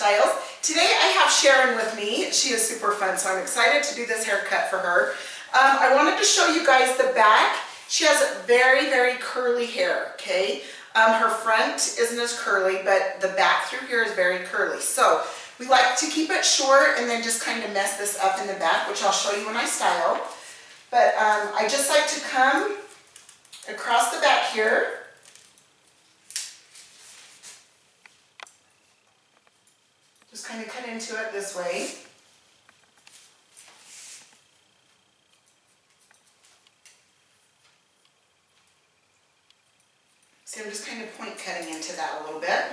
Hairstyles. Today I have Sharon with me. She is super fun, so I'm excited to do this haircut for her. I wanted to show you guys the back. She has very, very curly hair, okay? Her front isn't as curly, but the back through here is very curly. So we like to keep it short and then just kind of mess this up in the back, which I'll show you when I style. But I just like to come across the back here. Just kind of cut into it this way. See, I'm just kind of point cutting into that a little bit.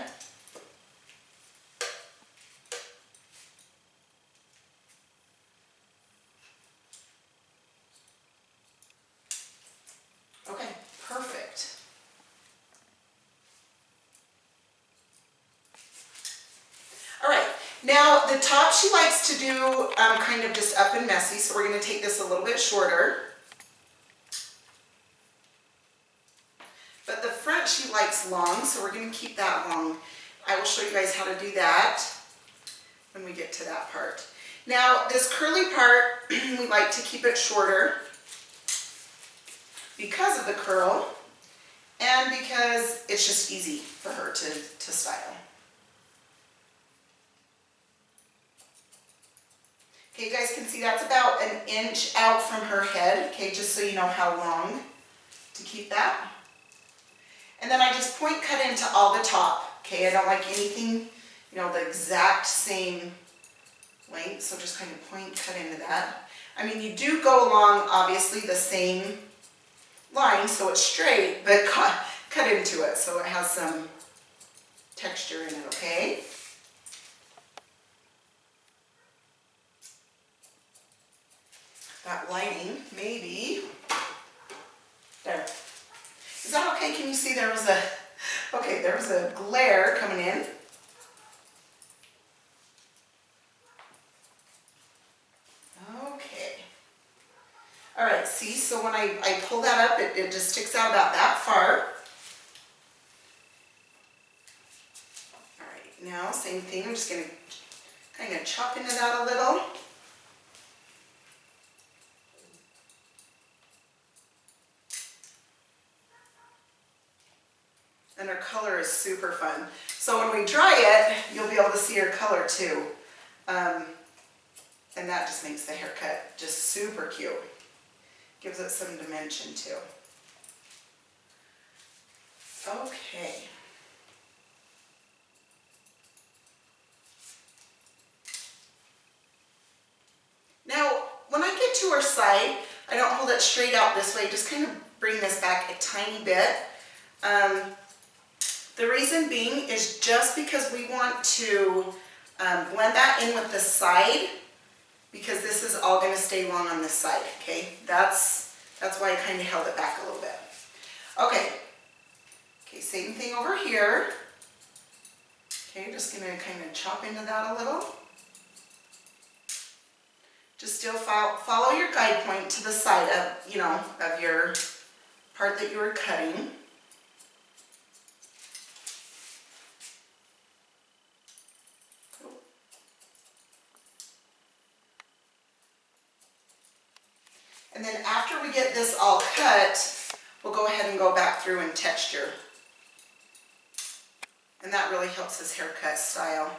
Okay, perfect. All right, now the top she likes to do kind of just up and messy, so we're going to take this a little bit shorter. But the front she likes long, so we're going to keep that long. I will show you guys how to do that when we get to that part. Now this curly part, we like to keep it shorter because of the curl and because it's just easy for her to style. Okay, you guys can see that's about an inch out from her head, okay, just so you know how long to keep that. And then I just point cut into all the top, okay? I don't like anything, you know, the exact same length, so just kind of point cut into that. I mean, you do go along, obviously, the same line, so it's straight, but cut into it so it has some texture in it, okay? That lighting, maybe. There. Is that okay? Can you see there was a, okay, there was a glare coming in. Okay. All right, see, so when I pull that up, it just sticks out about that far. All right, now same thing. I'm just going to kind of chop into that a little. And her color is super fun. So when we dry it, you'll be able to see her color too. And that just makes the haircut just super cute. Gives it some dimension too. Okay. Now, when I get to her side, I don't hold it straight out this way, just kind of bring this back a tiny bit. The reason being is just because we want to blend that in with the side, because this is all going to stay long on this side, okay? That's why I kind of held it back a little bit. Okay, same thing over here. Okay, just going to kind of chop into that a little. Just still follow your guide point to the side of, you know, of your part that you were cutting. And then after we get this all cut, we'll go ahead and go back through and texture. And that really helps this haircut style.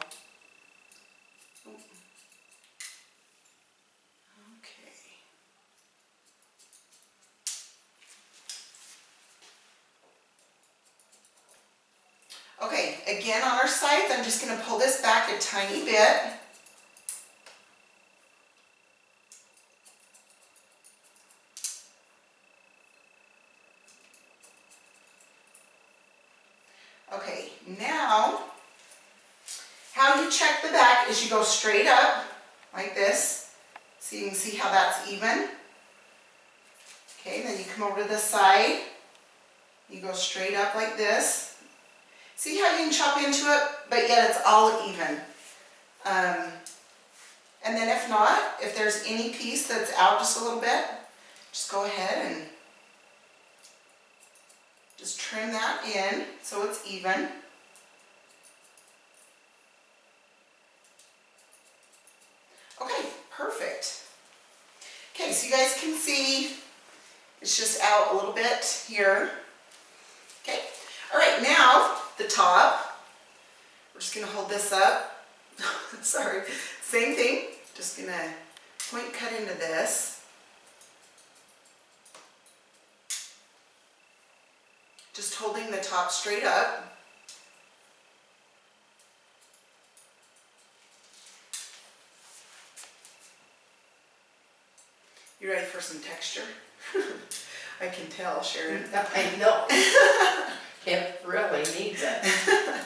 Okay, again on our sides, I'm just going to pull this back a tiny bit. Okay, now, how you check the back is you go straight up, like this, so you can see how that's even. Okay, then you come over to the side, you go straight up like this. See how you can chop into it, but yet it's all even. And then if not, if there's any piece that's out just a little bit, just go ahead and just trim that in so it's even. see, it's just out a little bit here. Okay, all right, now the top. We're just gonna hold this up. Sorry, same thing. Just gonna point cut into this. Just holding the top straight up. You ready for some texture? I can tell, Sharon. I know. It really needs it.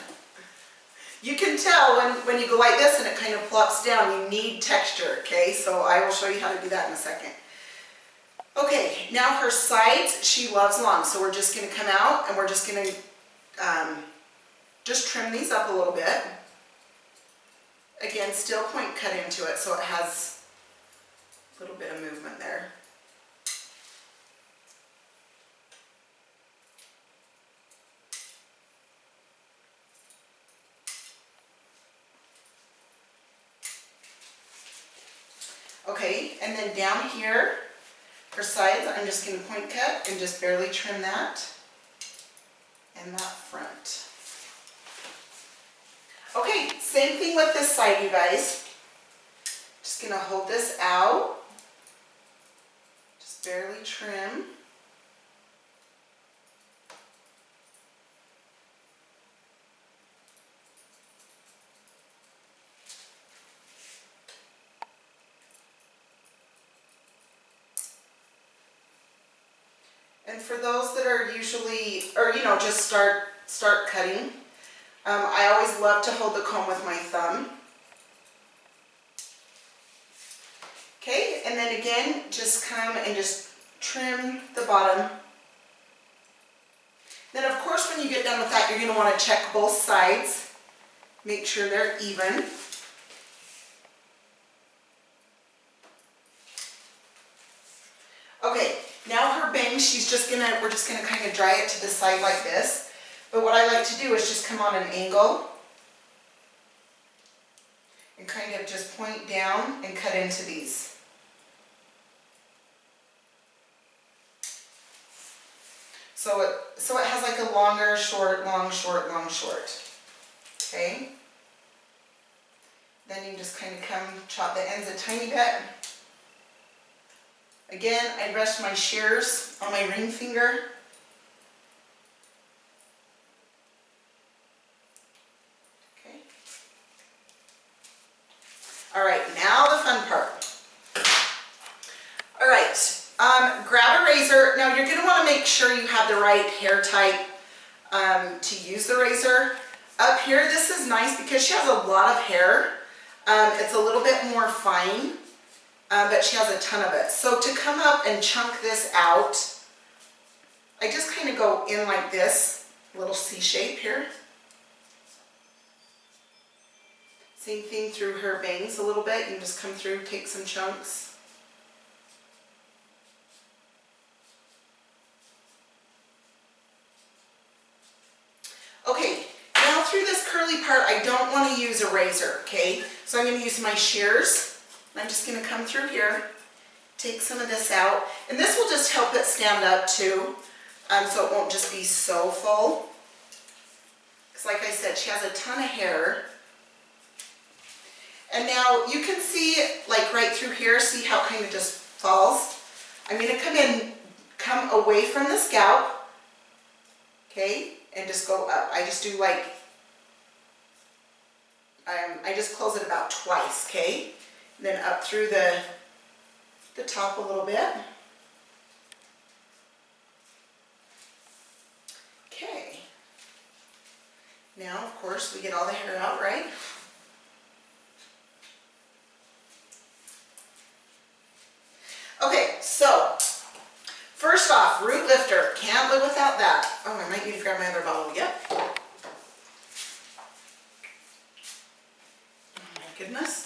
You can tell when you go like this and it kind of plops down, you need texture, okay? So I will show you how to do that in a second. Okay, now her sides, she loves long, so we're just gonna come out and we're just gonna just trim these up a little bit. Again, still point cut into it so it has a little bit of movement there. Okay, and then down here, her sides, I'm just going to point cut and just barely trim that and that front. Okay, same thing with this side, you guys. Just going to hold this out. Just barely trim. And for those that are usually, or you know, just start cutting, I always love to hold the comb with my thumb. Okay, and then again, just come and just trim the bottom. Then of course when you get done with that, you're going to want to check both sides. Make sure they're even. Okay, now her bangs, we're just gonna kind of dry it to the side like this. But what I like to do is just come on an angle and kind of just point down and cut into these. So it has like a longer, short, long, short, long, short. Okay? Then you just kind of come chop the ends a tiny bit. Again, I rest my shears on my ring finger. Okay. All right, now the fun part. All right, grab a razor. Now you're going to want to make sure you have the right hair type to use the razor. Up here, this is nice because she has a lot of hair. It's a little bit more fine. But she has a ton of it. So to come up and chunk this out, I just kind of go in like this, little C shape here. Same thing through her bangs a little bit. You can just come through, take some chunks. Okay, now through this curly part, I don't want to use a razor, okay? So I'm going to use my shears. I'm just going to come through here, take some of this out, and this will just help it stand up too, so it won't just be so full. Because like I said, she has a ton of hair. And now you can see, like right through here, see how it kind of just falls? I'm going to come away from the scalp, okay, and just go up. I just do like, I just close it about twice, okay? Then up through the top a little bit. Okay. Now, of course, we get all the hair out, right? Okay, so first off, root lifter. Can't live without that. Oh, I might need to grab my other bottle. Yep. Oh my goodness.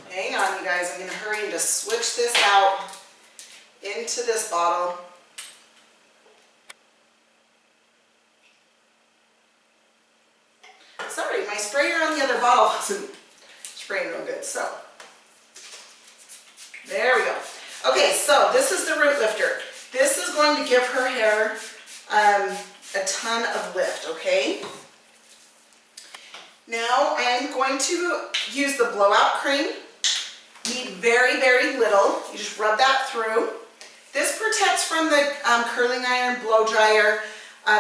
Hang on, you guys. I'm going to hurry and just switch this out into this bottle. Sorry, my sprayer on the other bottle wasn't spraying real good. So, there we go. Okay, so this is the root lifter. This is going to give her hair a ton of lift, okay? Now I'm going to use the blowout cream. Need very, very little. You just rub that through. This protects from the curling iron, blow dryer,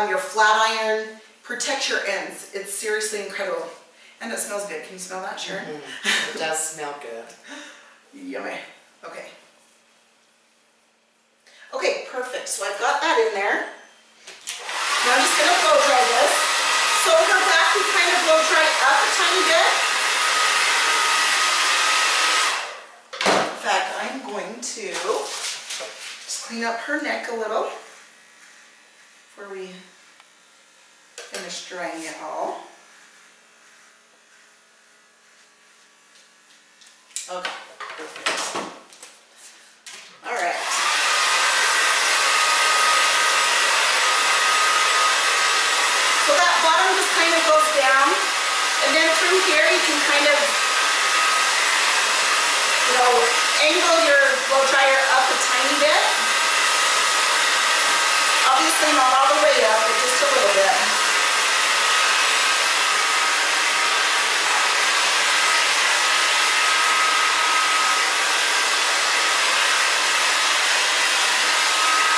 your flat iron, protects your ends. It's seriously incredible. And it smells good. Can you smell that, Sharon? Mm-hmm. It does smell good. Yummy. Okay. Okay, perfect. So I've got that in there. Now I'm just going to blow dry this. So her back we kind of blow dry up a tiny bit. In fact, I'm going to just clean up her neck a little before we finish drying it all. Okay, perfect. All right. So that bottom just kind of goes down, and then through here you can kind of, angle your blow dryer up a tiny bit. Obviously not all the way up, but just a little bit.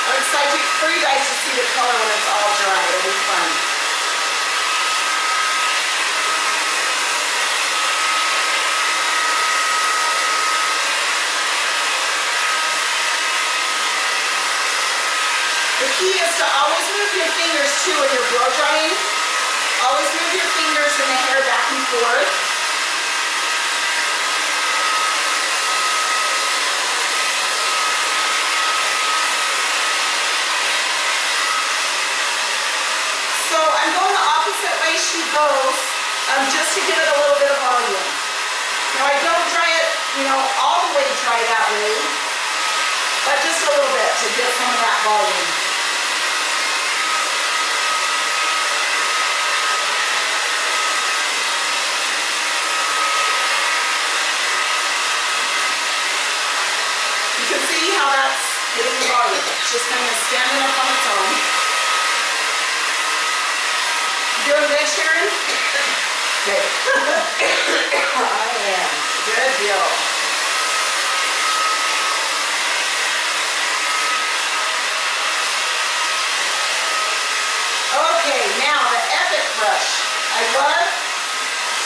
I'm excited for you guys to see the color when it's all dry. It'll be fun. The key is to always move your fingers too when you're blow drying. Always move your fingers and the hair back and forth. So I'm going the opposite way she goes, just to give it a little bit of volume. Now I don't dry it, all the way dry that way, but just a little bit to get some of that volume. You can see how that's getting the volume. It's just kind of standing up on its own. Doing good, Sharon? Good. I am. Good deal. Okay, now the epic brush.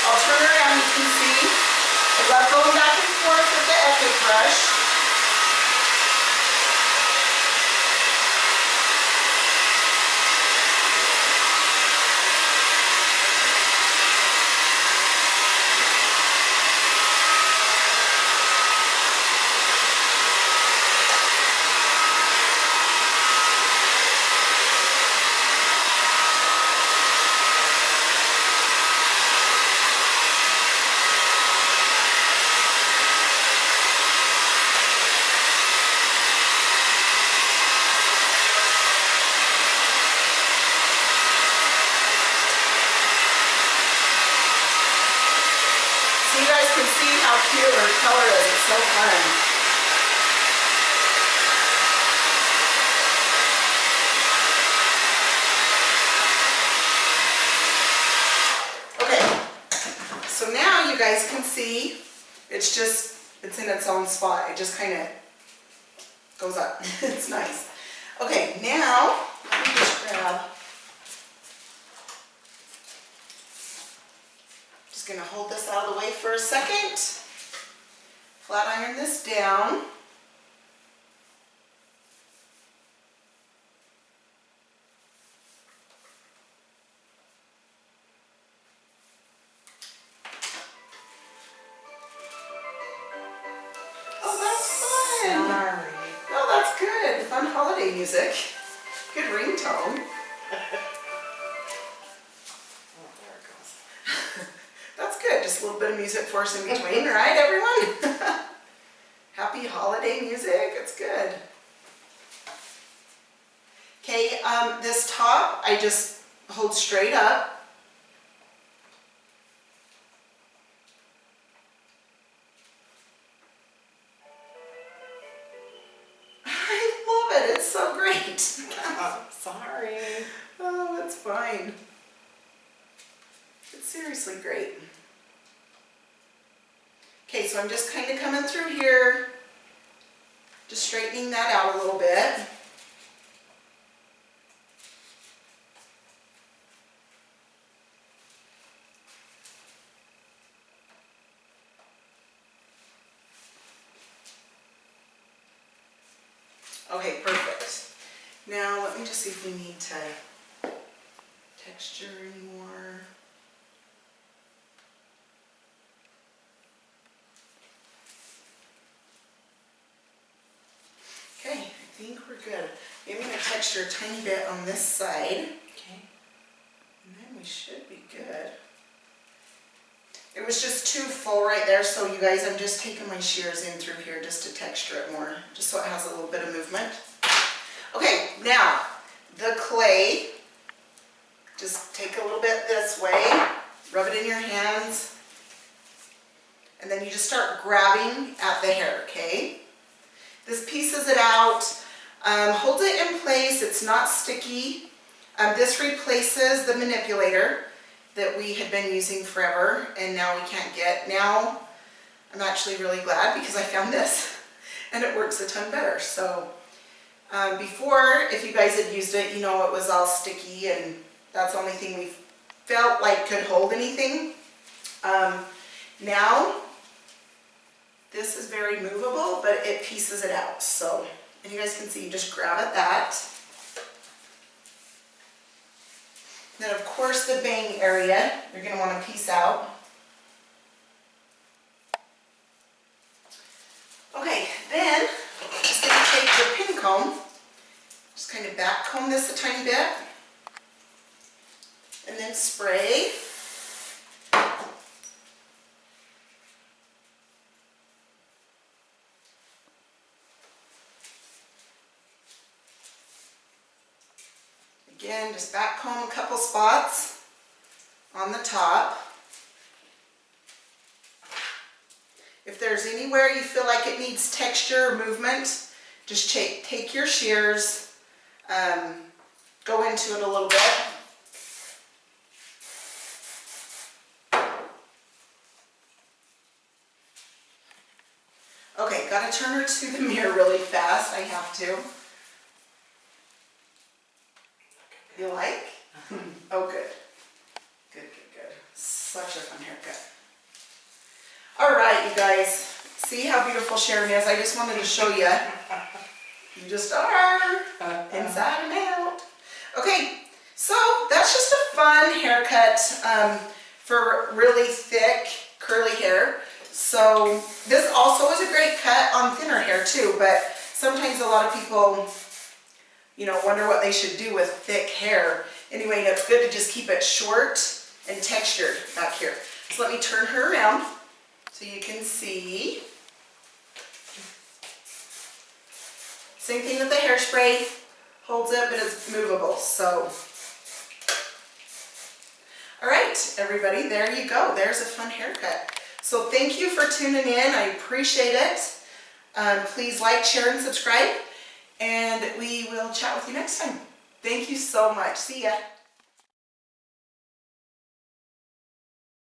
I'll turn around, you can see. I love going back and forth with the epic brush. So you guys can see how cute her color is. It's so fun. Okay, so now you guys can see it's in its own spot. It just kind of goes up. It's nice. Okay, now let me just grab. Just going to hold this out of the way for a second. Flat iron this down. Oh, that's fun. Sorry. Oh, that's good. Fun holiday music. Good ringtone. That's good. Just a little bit of music for us in between, right, everyone? Happy holiday music. It's good. Okay, this top, I just hold straight up. fine. It's seriously great. Okay, so I'm just kind of coming through here, just straightening that out a little bit. Okay, perfect. Now let me just see if we need to texture anymore. Okay, I think we're good. Maybe I'm going to texture a tiny bit on this side. Okay. And then we should be good. It was just too full right there, so you guys, I'm just taking my shears in through here just to texture it more, just so it has a little bit of movement. Okay, now the clay, just take a little bit this way, rub it in your hands, and then you just start grabbing at the hair, okay? This pieces it out, holds it in place, it's not sticky. This replaces the manipulator that we had been using forever and now we can't get. Now I'm actually really glad because I found this and it works a ton better. So before, if you guys had used it, you know it was all sticky and that's the only thing we felt like could hold anything. Now this is very movable, but it pieces it out. So, and you guys can see, you just grab at that. Then of course the bang area, you're going to want to piece out. Okay, then just going to take your pin comb, just kind of back comb this a tiny bit, and then spray. Again, just back comb a couple spots on the top. If there's anywhere you feel like it needs texture or movement, just take your shears, go into it a little bit. Okay, gotta turn her to the mirror really fast, I have to. You like? Oh, good. Good, good, good. Such a fun haircut. All right, you guys. See how beautiful Sharon is? I just wanted to show you. You just are. Inside and out. Okay, so that's just a fun haircut for really thick, curly hair. So this also is a great cut on thinner hair too, but sometimes a lot of people, you know, wonder what they should do with thick hair. Anyway, it's good to just keep it short and textured back here. So let me turn her around so you can see. Same thing with the hairspray. Holds it, but it's movable. So, all right, everybody, there you go. There's a fun haircut. So thank you for tuning in. I appreciate it. Please like, share, and subscribe. And we will chat with you next time. Thank you so much. See ya.